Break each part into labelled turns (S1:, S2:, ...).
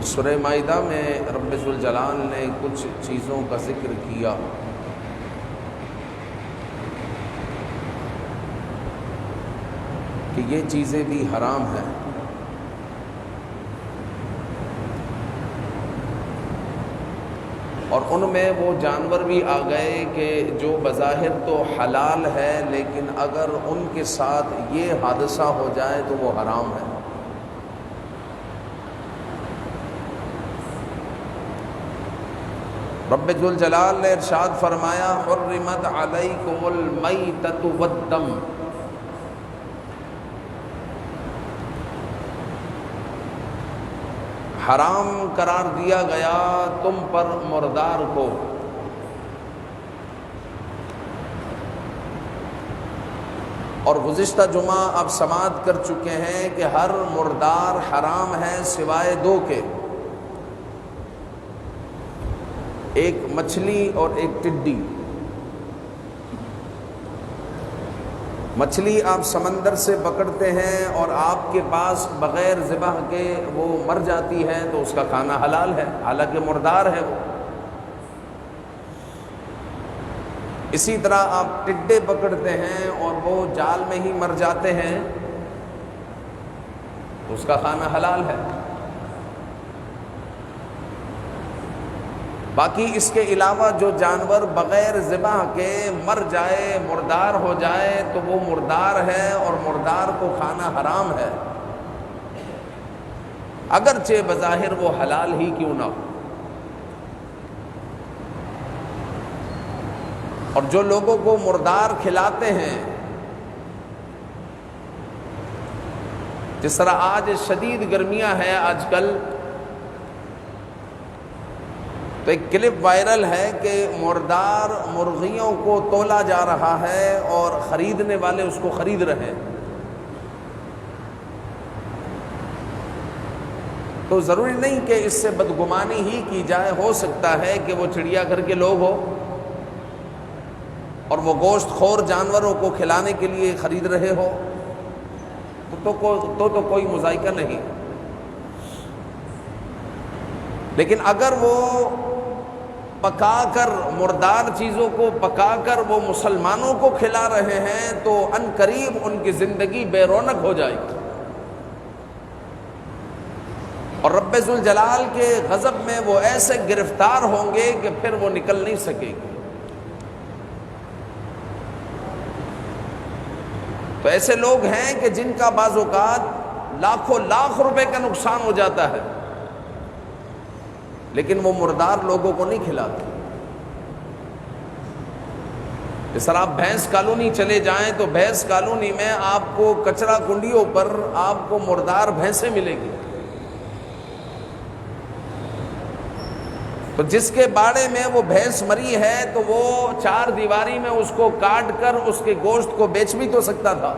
S1: سورہ مائدہ میں رب ذوالجلال نے کچھ چیزوں کا ذکر کیا کہ یہ چیزیں بھی حرام ہیں، اور ان میں وہ جانور بھی آ گئے کہ جو بظاہر تو حلال ہے لیکن اگر ان کے ساتھ یہ حادثہ ہو جائے تو وہ حرام ہے۔ رب ذوالجلال نے ارشاد فرمایا حرمت علیکم المیتۃ والدم، حرام قرار دیا گیا تم پر مردار کو۔ اور گزشتہ جمعہ آپ سماعت کر چکے ہیں کہ ہر مردار حرام ہے سوائے دو کے، ایک مچھلی اور ایک ٹڈی۔ مچھلی آپ سمندر سے پکڑتے ہیں اور آپ کے پاس بغیر ذبح کے وہ مر جاتی ہے تو اس کا کھانا حلال ہے، حالانکہ مردار ہے وہ۔ اسی طرح آپ ٹڈے پکڑتے ہیں اور وہ جال میں ہی مر جاتے ہیں تو اس کا کھانا حلال ہے۔ باقی اس کے علاوہ جو جانور بغیر ذبح کے مر جائے، مردار ہو جائے تو وہ مردار ہے اور مردار کو کھانا حرام ہے، اگرچہ بظاہر وہ حلال ہی کیوں نہ ہو۔ اور جو لوگوں کو مردار کھلاتے ہیں، جس طرح آج شدید گرمیاں ہیں آج کل، تو ایک کلپ وائرل ہے کہ مردار مرغیوں کو تولا جا رہا ہے اور خریدنے والے اس کو خرید رہے ہیں۔ تو ضروری نہیں کہ اس سے بدگمانی ہی کی جائے، ہو سکتا ہے کہ وہ چڑیا گھر کے لوگ ہو اور وہ گوشت خور جانوروں کو کھلانے کے لیے خرید رہے ہو تو کوئی مذائقہ نہیں۔ لیکن اگر وہ پکا کر، مردار چیزوں کو پکا کر وہ مسلمانوں کو کھلا رہے ہیں تو ان قریب ان کی زندگی بے رونق ہو جائے گی، اور رب ذوالجلال کے غضب میں وہ ایسے گرفتار ہوں گے کہ پھر وہ نکل نہیں سکے گی۔ تو ایسے لوگ ہیں کہ جن کا بعض اوقات لاکھوں لاکھ روپے کا نقصان ہو جاتا ہے لیکن وہ مردار لوگوں کو نہیں کھلاتے۔ جس طرح آپ بھینس کالونی چلے جائیں تو بھینس کالونی میں آپ کو کچرا کنڈیوں پر آپ کو مردار بھینسیں ملے گی، تو جس کے باڑے میں وہ بھینس مری ہے تو وہ چار دیواری میں اس کو کاٹ کر اس کے گوشت کو بیچ بھی تو سکتا تھا۔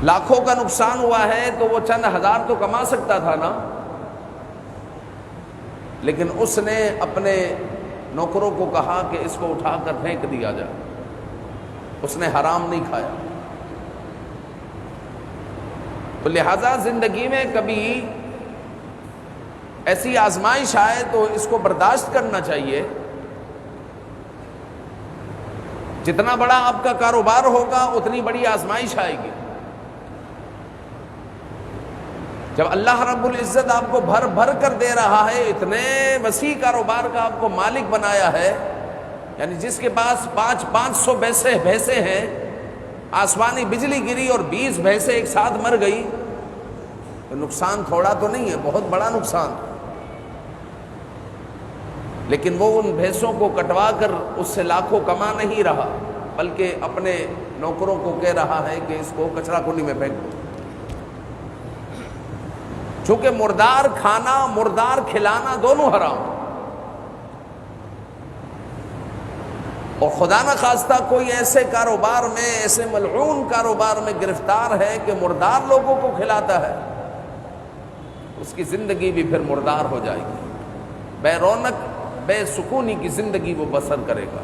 S1: لاکھوں کا نقصان ہوا ہے تو وہ چند ہزار تو کما سکتا تھا نا، لیکن اس نے اپنے نوکروں کو کہا کہ اس کو اٹھا کر پھینک دیا جائے، اس نے حرام نہیں کھایا۔ تو لہذا زندگی میں کبھی ایسی آزمائش آئے تو اس کو برداشت کرنا چاہیے۔ جتنا بڑا آپ کا کاروبار ہوگا اتنی بڑی آزمائش آئے گی۔ جب اللہ رب العزت آپ کو بھر بھر کر دے رہا ہے، اتنے وسیع کاروبار کا آپ کو مالک بنایا ہے، یعنی جس کے پاس 500 بھینسیں ہیں، آسمانی بجلی گری اور 20 بھینسیں ایک ساتھ مر گئی تو نقصان تھوڑا تو نہیں ہے، بہت بڑا نقصان۔ لیکن وہ ان بھینسوں کو کٹوا کر اس سے لاکھوں کما نہیں رہا، بلکہ اپنے نوکروں کو کہہ رہا ہے کہ اس کو کچرا کنڈی میں پھینک دو۔ چونکہ مردار کھانا، مردار کھلانا دونوں حرام، اور خدا نہ خواستہ کوئی ایسے کاروبار میں، ایسے ملعون کاروبار میں گرفتار ہے کہ مردار لوگوں کو کھلاتا ہے، اس کی زندگی بھی پھر مردار ہو جائے گی، بے رونق، بے سکونی کی زندگی وہ بسر کرے گا۔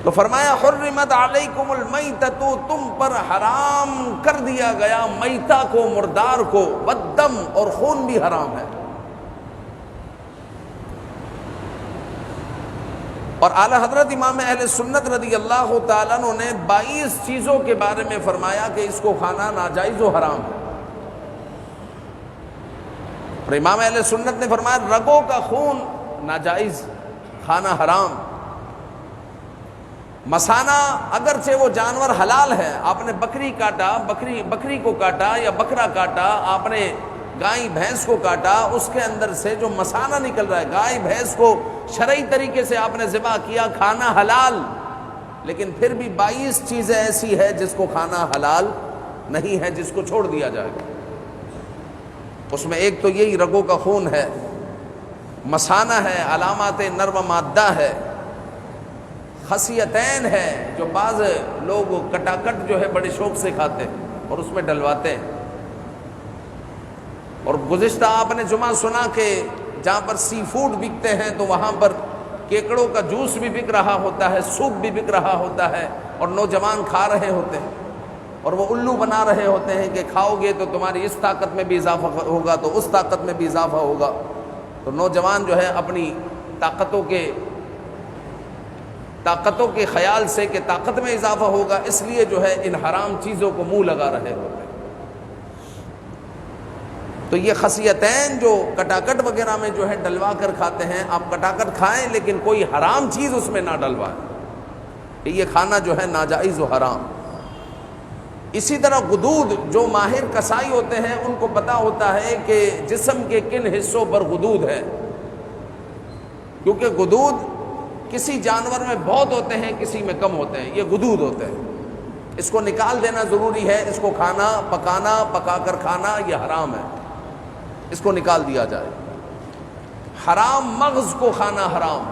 S1: تو فرمایا حرمت علیکم المیتۃ، تم پر حرام کر دیا گیا میتہ کو، مردار کو، والدم، اور خون بھی حرام ہے۔ اور اعلی حضرت امام اہل سنت رضی اللہ تعالیٰ عنہ نے 22 چیزوں کے بارے میں فرمایا کہ اس کو کھانا ناجائز و حرام ہے۔ اور امام اہل سنت نے فرمایا رگوں کا خون ناجائز، کھانا حرام۔ مثانہ، اگرچہ وہ جانور حلال ہے، آپ نے بکری کاٹا، بکری کو کاٹا یا بکرا کاٹا، آپ نے گائے بھینس کو کاٹا، اس کے اندر سے جو مثانہ نکل رہا ہے، گائے بھینس کو شرعی طریقے سے آپ نے ذبح کیا، کھانا حلال، لیکن پھر بھی 22 چیزیں ایسی ہے جس کو کھانا حلال نہیں ہے، جس کو چھوڑ دیا جائے گا۔ اس میں ایک تو یہی رگوں کا خون ہے، مثانہ ہے، علامات نر و مادہ ہے، خصیتین ہے، جو بعض لوگ کٹاکٹ جو ہے بڑے شوق سے کھاتے ہیں اور اس میں ڈلواتے ہیں۔ اور گزشتہ آپ نے جمعہ سنا کہ جہاں پر سی فوڈ بکتے ہیں تو وہاں پر کیکڑوں کا جوس بھی بک رہا ہوتا ہے، سوپ بھی بک رہا ہوتا ہے، اور نوجوان کھا رہے ہوتے ہیں، اور وہ الو بنا رہے ہوتے ہیں کہ کھاؤ گے تو تمہاری اس طاقت میں بھی اضافہ ہوگا، تو اس طاقت میں بھی اضافہ ہوگا۔ تو نوجوان جو ہے اپنی طاقتوں کے خیال سے کہ طاقت میں اضافہ ہوگا، اس لیے جو ہے ان حرام چیزوں کو منہ لگا رہے ہوتے ہیں۔ تو یہ خصیتین جو کٹاکٹ وغیرہ میں جو ہے ڈلوا کر کھاتے ہیں، آپ کٹاکٹ کھائیں لیکن کوئی حرام چیز اس میں نہ ڈلوائیں، یہ کھانا جو ہے ناجائز و حرام۔ اسی طرح غدود، جو ماہر کسائی ہوتے ہیں ان کو پتہ ہوتا ہے کہ جسم کے کن حصوں پر غدود ہے، کیونکہ غدود کسی جانور میں بہت ہوتے ہیں، کسی میں کم ہوتے ہیں، یہ غدود ہوتے ہیں۔ اس کو نکال دینا ضروری ہے، اس کو کھانا، پکا کر کھانا یہ حرام ہے، اس کو نکال دیا جائے۔ حرام مغز کو کھانا حرام،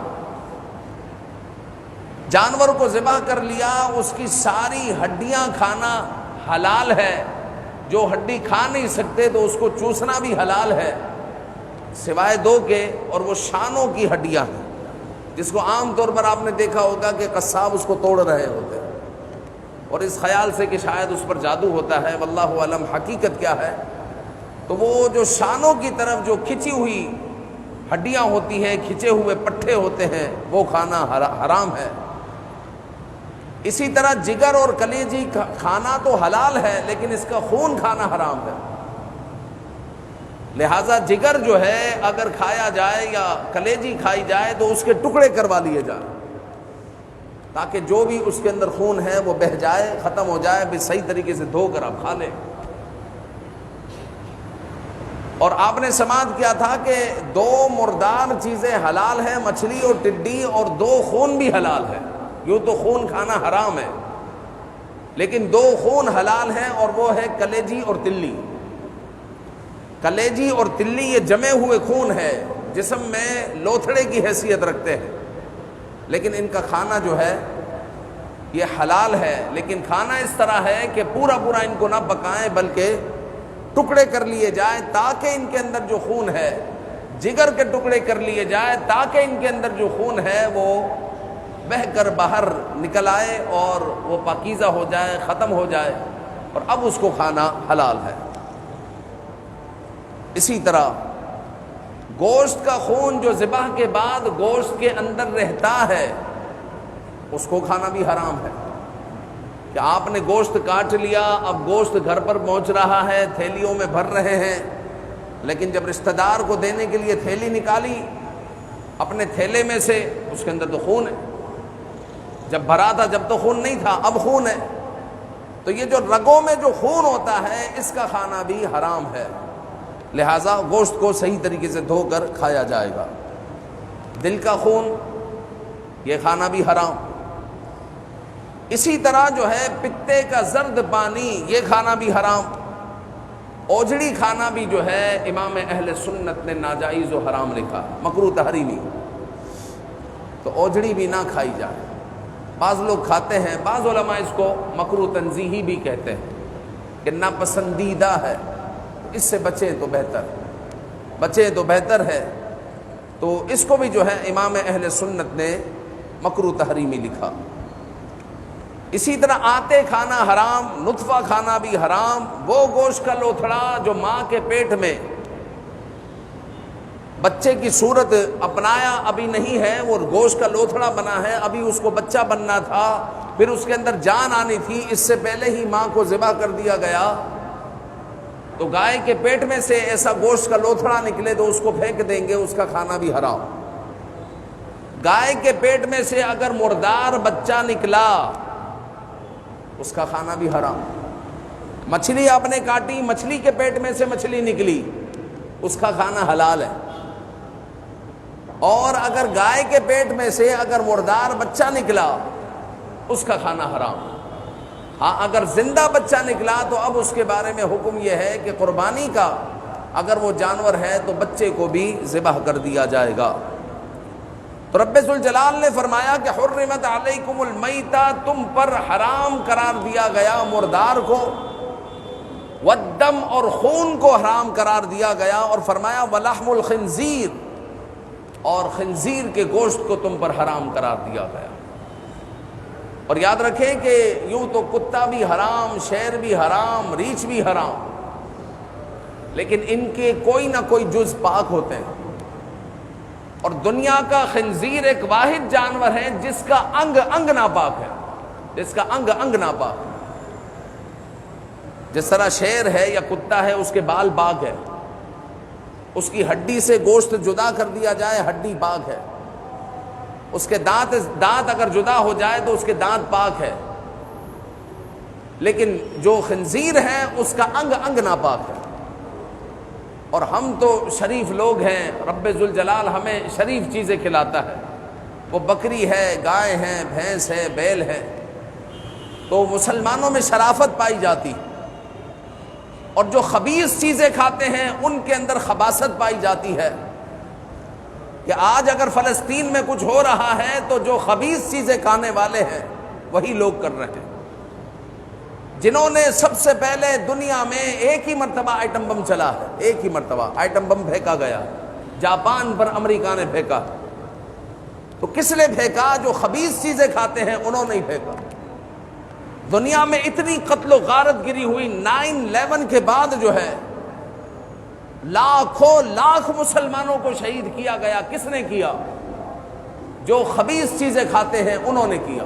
S1: جانور کو ذبح کر لیا، اس کی ساری ہڈیاں کھانا حلال ہے، جو ہڈی کھا نہیں سکتے تو اس کو چوسنا بھی حلال ہے، سوائے دو کے، اور وہ شانوں کی ہڈیاں ہیں، جس کو عام طور پر آپ نے دیکھا ہوگا کہ قصاب اس کو توڑ رہے ہوتے ہیں، اور اس خیال سے کہ شاید اس پر جادو ہوتا ہے، واللہ اعلم حقیقت کیا ہے۔ تو وہ جو شانوں کی طرف جو کھچی ہوئی ہڈیاں ہوتی ہیں، کھچے ہوئے پٹھے ہوتے ہیں، وہ کھانا حرام ہے۔ اسی طرح جگر اور کلیجی کھانا تو حلال ہے، لیکن اس کا خون کھانا حرام ہے۔ لہٰذا جگر جو ہے اگر کھایا جائے یا کلیجی کھائی جائے تو اس کے ٹکڑے کروا لیے جائیں، تاکہ جو بھی اس کے اندر خون ہے وہ بہہ جائے، ختم ہو جائے، بھی صحیح طریقے سے دھو کر آپ کھا لیں۔ اور آپ نے سماعت کیا تھا کہ 2 مردار چیزیں حلال ہیں، مچھلی اور ٹڈی، اور 2 خون بھی حلال ہے۔ یوں تو خون کھانا حرام ہے، لیکن 2 خون حلال ہیں، اور وہ ہے کلیجی اور تلی۔ کلیجی اور تلی یہ جمے ہوئے خون ہے، جسم میں لوتھڑے کی حیثیت رکھتے ہیں، لیکن ان کا کھانا جو ہے یہ حلال ہے، لیکن کھانا اس طرح ہے کہ پورا ان کو نہ پکائیں بلکہ ٹکڑے کر لیے جائیں، تاکہ ان کے اندر جو خون ہے، جگر کے ٹکڑے کر لیے جائیں تاکہ ان کے اندر جو خون ہے وہ بہہ کر باہر نکل آئے اور وہ پاکیزہ ہو جائے، ختم ہو جائے، اور اب اس کو کھانا حلال ہے۔ اسی طرح گوشت کا خون جو ذبح کے بعد گوشت کے اندر رہتا ہے، اس کو کھانا بھی حرام ہے۔ کہ آپ نے گوشت کاٹ لیا، اب گوشت گھر پر پہنچ رہا ہے، تھیلیوں میں بھر رہے ہیں، لیکن جب رشتہ دار کو دینے کے لیے تھیلی نکالی اپنے تھیلے میں سے، اس کے اندر تو خون ہے، جب بھرا تھا جب تو خون نہیں تھا، اب خون ہے۔ تو یہ جو رگوں میں جو خون ہوتا ہے اس کا کھانا بھی حرام ہے، لہٰذا گوشت کو صحیح طریقے سے دھو کر کھایا جائے گا۔ دل کا خون یہ کھانا بھی حرام۔ اسی طرح جو ہے پتے کا زرد پانی یہ کھانا بھی حرام۔ اوجڑی کھانا بھی جو ہے امام اہل سنت نے ناجائز و حرام لکھا، مکروہ تحریمی، تو اوجڑی بھی نہ کھائی جائے۔ بعض لوگ کھاتے ہیں، بعض علماء اس کو مکروہ تنزیہی بھی کہتے ہیں کہ ناپسندیدہ ہے، اس سے بچیں تو بہتر ہے۔ تو اس کو بھی جو ہے امام اہل سنت نے مکروہ تحریمی لکھا۔ اسی طرح آتے کھانا حرام، نطفہ کھانا بھی حرام۔ وہ گوشت کا لوتھڑا جو ماں کے پیٹ میں بچے کی صورت اپنایا ابھی نہیں ہے، وہ گوشت کا لوتھڑا بنا ہے، ابھی اس کو بچہ بننا تھا، پھر اس کے اندر جان آنی تھی، اس سے پہلے ہی ماں کو ذبح کر دیا گیا، تو گائے کے پیٹ میں سے ایسا گوشت کا لوتھڑا نکلے تو اس کو پھینک دیں گے، اس کا کھانا بھی حرام۔ گائے کے پیٹ میں سے اگر مردار بچہ نکلا اس کا کھانا بھی حرام۔ مچھلی آپ نے کاٹی، مچھلی کے پیٹ میں سے مچھلی نکلی، اس کا کھانا حلال ہے۔ اور اگر گائے کے پیٹ میں سے اگر مردار بچہ نکلا اس کا کھانا حرام۔ ہاں اگر زندہ بچہ نکلا تو اب اس کے بارے میں حکم یہ ہے کہ قربانی کا اگر وہ جانور ہے تو بچے کو بھی ذبح کر دیا جائے گا۔ تو رب ذوالجلال نے فرمایا کہ حرمت علیکم المیتہ، تم پر حرام قرار دیا گیا مردار کو، والدم اور خون کو حرام قرار دیا گیا، اور فرمایا ولحم الخنزیر، اور خنزیر کے گوشت کو تم پر حرام قرار دیا گیا۔ اور یاد رکھیں کہ یوں تو کتا بھی حرام، شیر بھی حرام، ریچھ بھی حرام، لیکن ان کے کوئی نہ کوئی جز پاک ہوتے ہیں۔ اور دنیا کا خنزیر ایک واحد جانور ہے جس کا انگ انگ ناپاک ہے، جس کا انگ انگ ناپاک ہے۔ جس طرح شیر ہے یا کتا ہے اس کے بال پاک ہے، اس کی ہڈی سے گوشت جدا کر دیا جائے ہڈی پاک ہے، اس کے دانت اگر جدا ہو جائے تو اس کے دانت پاک ہے، لیکن جو خنزیر ہے اس کا انگ انگ ناپاک ہے۔ اور ہم تو شریف لوگ ہیں، رب ذوالجلال ہمیں شریف چیزیں کھلاتا ہے، وہ بکری ہے، گائے ہے، بھینس ہے، بیل ہے، تو مسلمانوں میں شرافت پائی جاتی، اور جو خبیث چیزیں کھاتے ہیں ان کے اندر خباثت پائی جاتی ہے۔ کہ آج اگر فلسطین میں کچھ ہو رہا ہے تو جو خبیث چیزیں کھانے والے ہیں وہی لوگ کر رہے ہیں، جنہوں نے سب سے پہلے دنیا میں ایک ہی مرتبہ آئٹم بم چلا ہے، ایک ہی مرتبہ آئٹم بم پھینکا گیا، جاپان پر امریکہ نے پھینکا۔ تو کس نے پھینکا؟ جو خبیث چیزیں کھاتے ہیں انہوں نے ہی پھینکا۔ دنیا میں اتنی قتل و غارت گری ہوئی 9/11 کے بعد جو ہے، لاکھوں لاکھ مسلمانوں کو شہید کیا گیا۔ کس نے کیا؟ جو خبیث چیزیں کھاتے ہیں انہوں نے کیا۔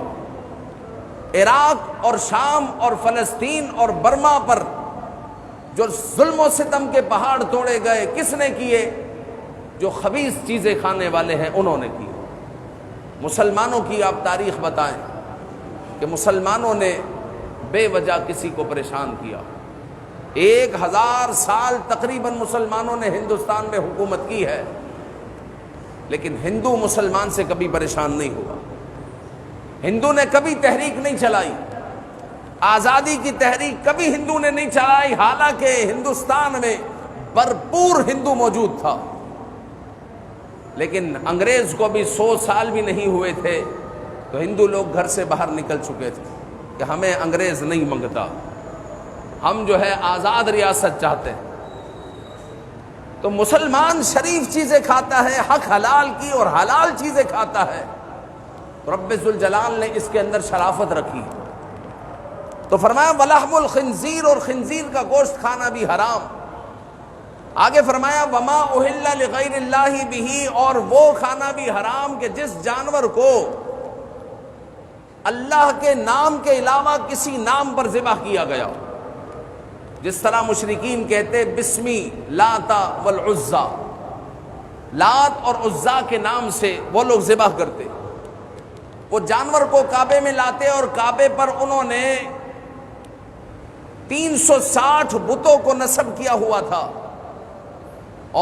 S1: عراق اور شام اور فلسطین اور برما پر جو ظلم و ستم کے پہاڑ توڑے گئے کس نے کیے؟ جو خبیث چیزیں کھانے والے ہیں انہوں نے کیے۔ مسلمانوں کی آپ تاریخ بتائیں کہ مسلمانوں نے بے وجہ کسی کو پریشان کیا؟ 1000 سال تقریباً مسلمانوں نے ہندوستان میں حکومت کی ہے، لیکن ہندو مسلمان سے کبھی پریشان نہیں ہوا۔ ہندو نے کبھی تحریک نہیں چلائی، آزادی کی تحریک کبھی ہندو نے نہیں چلائی، حالانکہ ہندوستان میں بھرپور ہندو موجود تھا، لیکن انگریز کو بھی 100 سال بھی نہیں ہوئے تھے تو ہندو لوگ گھر سے باہر نکل چکے تھے کہ ہمیں انگریز نہیں منگتا، ہم جو ہے آزاد ریاست چاہتے ہیں۔ تو مسلمان شریف چیزیں کھاتا ہے، حق حلال کی اور حلال چیزیں کھاتا ہے، رب ذوالجلال نے اس کے اندر شرافت رکھی۔ تو فرمایا ولحم الخنزیر، اور خنزیر کا گوشت کھانا بھی حرام۔ آگے فرمایا وما اہل لغیر اللہ بہ، اور وہ کھانا بھی حرام کہ جس جانور کو اللہ کے نام کے علاوہ کسی نام پر ذبح کیا گیا ہو۔ جس طرح مشرکین کہتے بسمی لاتا والعزا، لات اور عزا کے نام سے وہ لوگ ذبح کرتے، وہ جانور کو کعبے میں لاتے اور کعبے پر انہوں نے 360 بتوں کو نصب کیا ہوا تھا،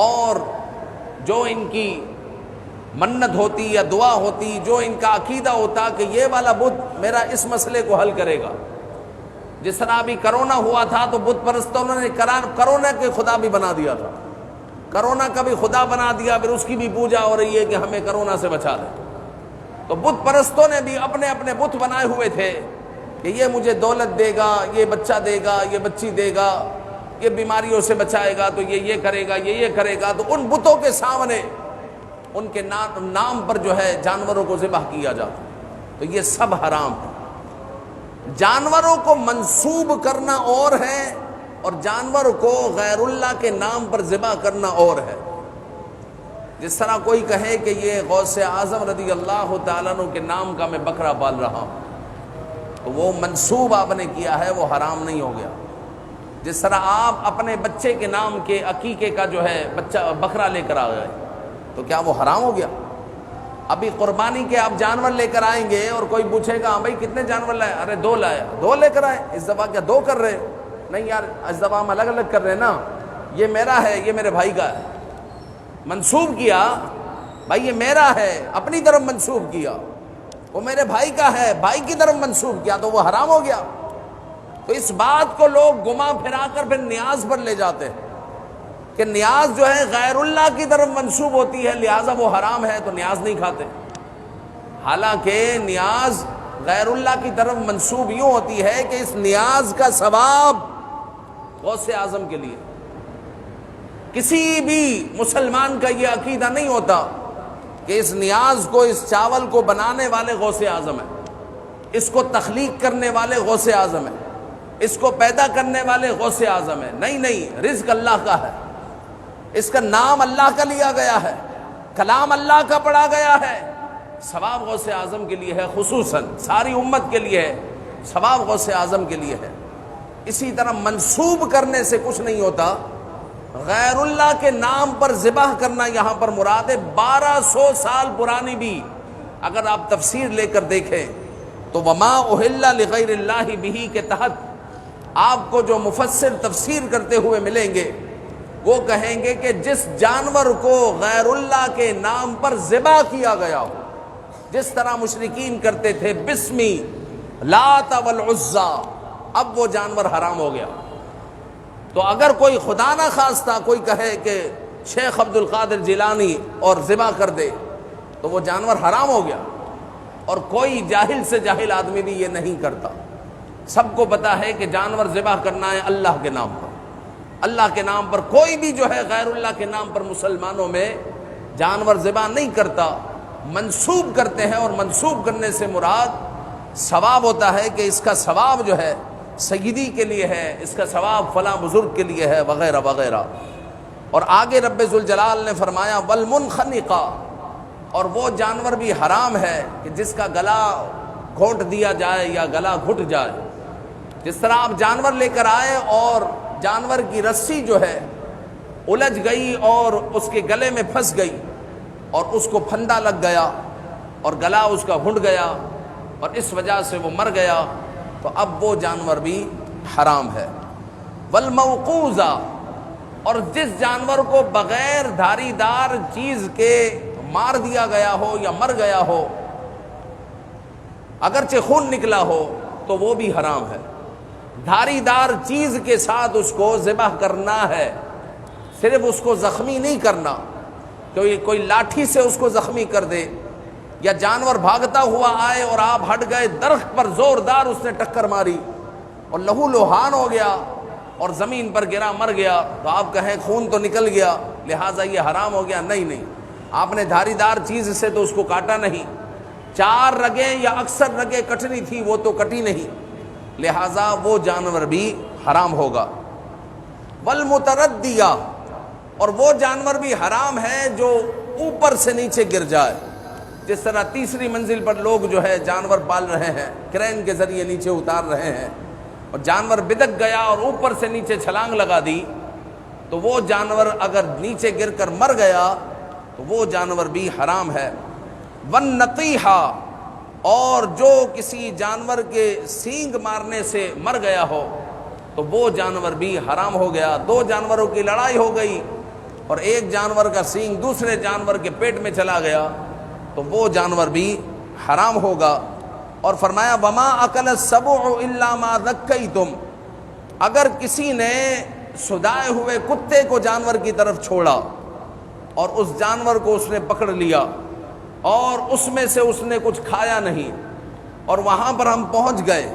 S1: اور جو ان کی منت ہوتی یا دعا ہوتی، جو ان کا عقیدہ ہوتا کہ یہ والا بت میرا اس مسئلے کو حل کرے گا۔ جس طرح ابھی کرونا ہوا تھا تو بت پرستوں نے کرونا کے خدا بھی بنا دیا تھا، کرونا کا بھی خدا بنا دیا، پھر اس کی بھی پوجا ہو رہی ہے کہ ہمیں کرونا سے بچا لے۔ تو بت پرستوں نے بھی اپنے اپنے بت بنائے ہوئے تھے کہ یہ مجھے دولت دے گا، یہ بچہ دے گا، یہ بچی دے گا، یہ بیماریوں سے بچائے گا، تو یہ کرے گا، یہ کرے گا۔ تو ان بتوں کے سامنے ان کے نام پر جو ہے جانوروں کو ذبح کیا جاتا، تو یہ سب حرام ہے۔ جانوروں کو منسوب کرنا اور ہے اور جانور کو غیر اللہ کے نام پر ذبح کرنا اور ہے۔ جس طرح کوئی کہے کہ یہ غوث اعظم رضی اللہ تعالیٰ عنہ کے نام کا میں بکرا پال رہا ہوں، تو وہ منسوب آپ نے کیا ہے، وہ حرام نہیں ہو گیا۔ جس طرح آپ اپنے بچے کے نام کے عقیقے کا جو ہے بکرا لے کر آ گئے، تو کیا وہ حرام ہو گیا؟ ابھی قربانی کے آپ جانور لے کر آئیں گے اور کوئی پوچھے گا ہاں بھائی کتنے جانور لائے؟ ارے 2 لائے۔ 2 لے کر آئے، اس دفعہ کیا 2 کر رہے؟ نہیں یار، اس دفعہ ہم الگ الگ کر رہے ہیں نا، یہ میرا ہے، یہ میرے بھائی کا ہے۔ منسوب کیا، بھائی یہ میرا ہے، اپنی طرف منسوب کیا، وہ میرے بھائی کا ہے، بھائی کی طرف منسوب کیا، تو وہ حرام ہو گیا۔ تو اس بات کو لوگ گما پھرا کر پھر نیاز پر لے جاتے ہیں کہ نیاز جو ہے غیر اللہ کی طرف منسوب ہوتی ہے، لہٰذا وہ حرام ہے، تو نیاز نہیں کھاتے۔ حالانکہ نیاز غیر اللہ کی طرف منسوب یوں ہوتی ہے کہ اس نیاز کا ثواب غوث اعظم کے لیے۔ کسی بھی مسلمان کا یہ عقیدہ نہیں ہوتا کہ اس نیاز کو، اس چاول کو بنانے والے غوث اعظم ہیں، اس کو تخلیق کرنے والے غوث اعظم ہیں، اس کو پیدا کرنے والے غوث اعظم ہیں۔ نہیں نہیں، رزق اللہ کا ہے، اس کا نام اللہ کا لیا گیا ہے، کلام اللہ کا پڑھا گیا ہے، ثواب غوث اعظم کے لیے ہے، خصوصاً ساری امت کے لیے ہے، ثواب غوث اعظم کے لیے ہے۔ اسی طرح منسوب کرنے سے کچھ نہیں ہوتا، غیر اللہ کے نام پر ذبح کرنا یہاں پر مراد ہے۔ 1200 سال پرانی بھی اگر آپ تفسیر لے کر دیکھیں تو وما اہل لغیر اللہ بہ کے تحت آپ کو جو مفسر تفسیر کرتے ہوئے ملیں گے وہ کہیں گے کہ جس جانور کو غیر اللہ کے نام پر ذبح کیا گیا ہو، جس طرح مشرکین کرتے تھے بسمی لات والعزی، اب وہ جانور حرام ہو گیا۔ تو اگر کوئی خدا نہ خواستہ کوئی کہے کہ شیخ عبد القادر جیلانی اور ذبح کر دے تو وہ جانور حرام ہو گیا، اور کوئی جاہل سے جاہل آدمی بھی یہ نہیں کرتا۔ سب کو پتا ہے کہ جانور ذبح کرنا ہے اللہ کے نام پر، اللہ کے نام پر۔ کوئی بھی جو ہے غیر اللہ کے نام پر مسلمانوں میں جانور ذبح نہیں کرتا، منسوب کرتے ہیں، اور منسوب کرنے سے مراد ثواب ہوتا ہے کہ اس کا ثواب جو ہے سیدی کے لیے ہے، اس کا ثواب فلاں بزرگ کے لیے ہے، وغیرہ وغیرہ۔ اور آگے رب ذوالجلال نے فرمایا والمنخنقہ، اور وہ جانور بھی حرام ہے کہ جس کا گلا گھونٹ دیا جائے یا گلا گھٹ جائے۔ جس طرح آپ جانور لے کر آئے اور جانور کی رسی جو ہے الجھ گئی اور اس کے گلے میں پھنس گئی اور اس کو پھندا لگ گیا اور گلا اس کا گھٹ گیا اور اس وجہ سے وہ مر گیا، تو اب وہ جانور بھی حرام ہے۔ والموقوذہ، اور جس جانور کو بغیر دھاری دار چیز کے مار دیا گیا ہو یا مر گیا ہو، اگرچہ خون نکلا ہو تو وہ بھی حرام ہے۔ دھاری دار چیز کے ساتھ اس کو ذبح کرنا ہے، صرف اس کو زخمی نہیں کرنا، کوئی لاٹھی سے اس کو زخمی کر دے یا جانور بھاگتا ہوا آئے اور آپ ہٹ گئے، درخت پر زوردار اس نے ٹکر ماری اور لہو لوہان ہو گیا اور زمین پر گرا مر گیا، تو آپ کہیں خون تو نکل گیا لہٰذا یہ حرام ہو گیا۔ نہیں نہیں، آپ نے دھاری دار چیز سے تو اس کو کاٹا نہیں، 4 رگیں یا اکثر رگیں کٹنی تھی وہ تو کٹی نہیں، لہٰذا وہ جانور بھی حرام ہوگا۔ والمتردیہ، اور وہ جانور بھی حرام ہے جو اوپر سے نیچے گر جائے، جس طرح تیسری منزل پر لوگ جو ہے جانور پال رہے ہیں، کرین کے ذریعے نیچے اتار رہے ہیں اور جانور بدک گیا اور اوپر سے نیچے چھلانگ لگا دی، تو وہ جانور اگر نیچے گر کر مر گیا تو وہ جانور بھی حرام ہے۔ والنطیحہ، اور جو کسی جانور کے سینگ مارنے سے مر گیا ہو تو وہ جانور بھی حرام ہو گیا۔ 2 جانوروں کی لڑائی ہو گئی اور ایک جانور کا سینگ دوسرے جانور کے پیٹ میں چلا گیا تو وہ جانور بھی حرام ہوگا۔ اور فرمایا وما اکل السبع الا ما ذکیتم، اگر کسی نے سدائے ہوئے کتے کو جانور کی طرف چھوڑا اور اس جانور کو اس نے پکڑ لیا اور اس میں سے اس نے کچھ کھایا نہیں اور وہاں پر ہم پہنچ گئے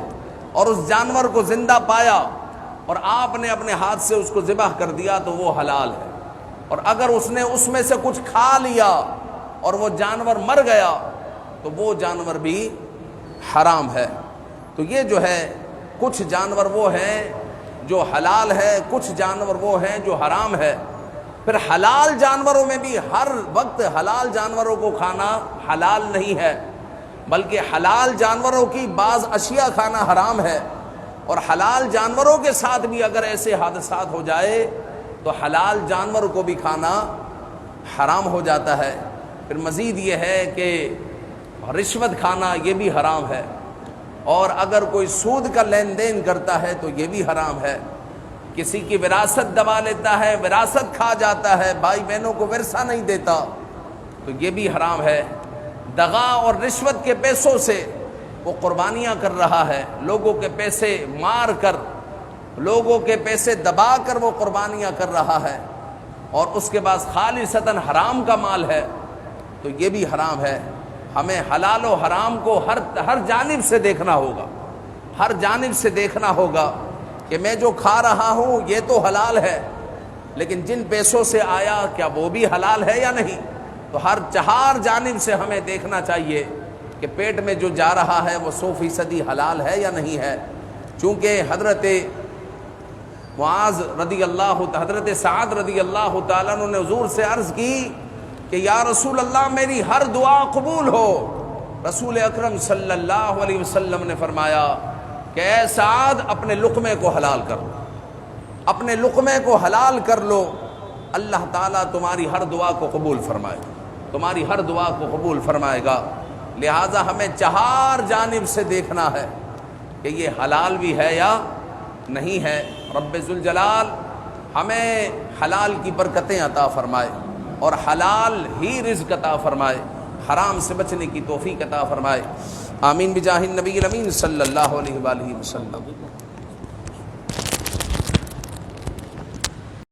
S1: اور اس جانور کو زندہ پایا اور آپ نے اپنے ہاتھ سے اس کو ذبح کر دیا تو وہ حلال ہے، اور اگر اس نے اس میں سے کچھ کھا لیا اور وہ جانور مر گیا تو وہ جانور بھی حرام ہے۔ تو یہ جو ہے کچھ جانور وہ ہیں جو حلال ہے، کچھ جانور وہ ہیں جو حرام ہے۔ پھر حلال جانوروں میں بھی ہر وقت حلال جانوروں کو کھانا حلال نہیں ہے، بلکہ حلال جانوروں کی بعض اشیاء کھانا حرام ہے، اور حلال جانوروں کے ساتھ بھی اگر ایسے حادثات ہو جائے تو حلال جانور کو بھی کھانا حرام ہو جاتا ہے۔ پھر مزید یہ ہے کہ رشوت کھانا یہ بھی حرام ہے، اور اگر کوئی سود کا لین دین کرتا ہے تو یہ بھی حرام ہے۔ کسی کی وراثت دبا لیتا ہے، وراثت کھا جاتا ہے، بھائی بہنوں کو ورثہ نہیں دیتا، تو یہ بھی حرام ہے۔ دغا اور رشوت کے پیسوں سے وہ قربانیاں کر رہا ہے، لوگوں کے پیسے مار کر، لوگوں کے پیسے دبا کر وہ قربانیاں کر رہا ہے، اور اس کے بعد خالصتاً حرام کا مال ہے، تو یہ بھی حرام ہے۔ ہمیں حلال و حرام کو ہر جانب سے دیکھنا ہوگا، ہر جانب سے دیکھنا ہوگا کہ میں جو کھا رہا ہوں یہ تو حلال ہے، لیکن جن پیسوں سے آیا کیا وہ بھی حلال ہے یا نہیں۔ تو ہر چہار جانب سے ہمیں دیکھنا چاہیے کہ پیٹ میں جو جا رہا ہے وہ 100% حلال ہے یا نہیں ہے۔ چونکہ حضرت معاذ رضی اللہ، حضرت سعد رضی اللہ تعالیٰ عنہ نے حضور سے عرض کی کہ یا رسول اللہ میری ہر دعا قبول ہو۔ رسول اکرم صلی اللہ علیہ وسلم نے فرمایا کہ اے سعد اپنے لقمے کو حلال کر لو، اپنے لقمے کو حلال کر لو، اللہ تعالیٰ تمہاری ہر دعا کو قبول فرمائے گا، تمہاری ہر دعا کو قبول فرمائے گا۔ لہٰذا ہمیں چہار جانب سے دیکھنا ہے کہ یہ حلال بھی ہے یا نہیں ہے۔ رب ذوالجلال ہمیں حلال کی برکتیں عطا فرمائے اور حلال ہی رزق عطا فرمائے، حرام سے بچنے کی توفیق عطا فرمائے۔ آمین بجاہ النبی الامین صلی اللہ علیہ وآلہ وسلم۔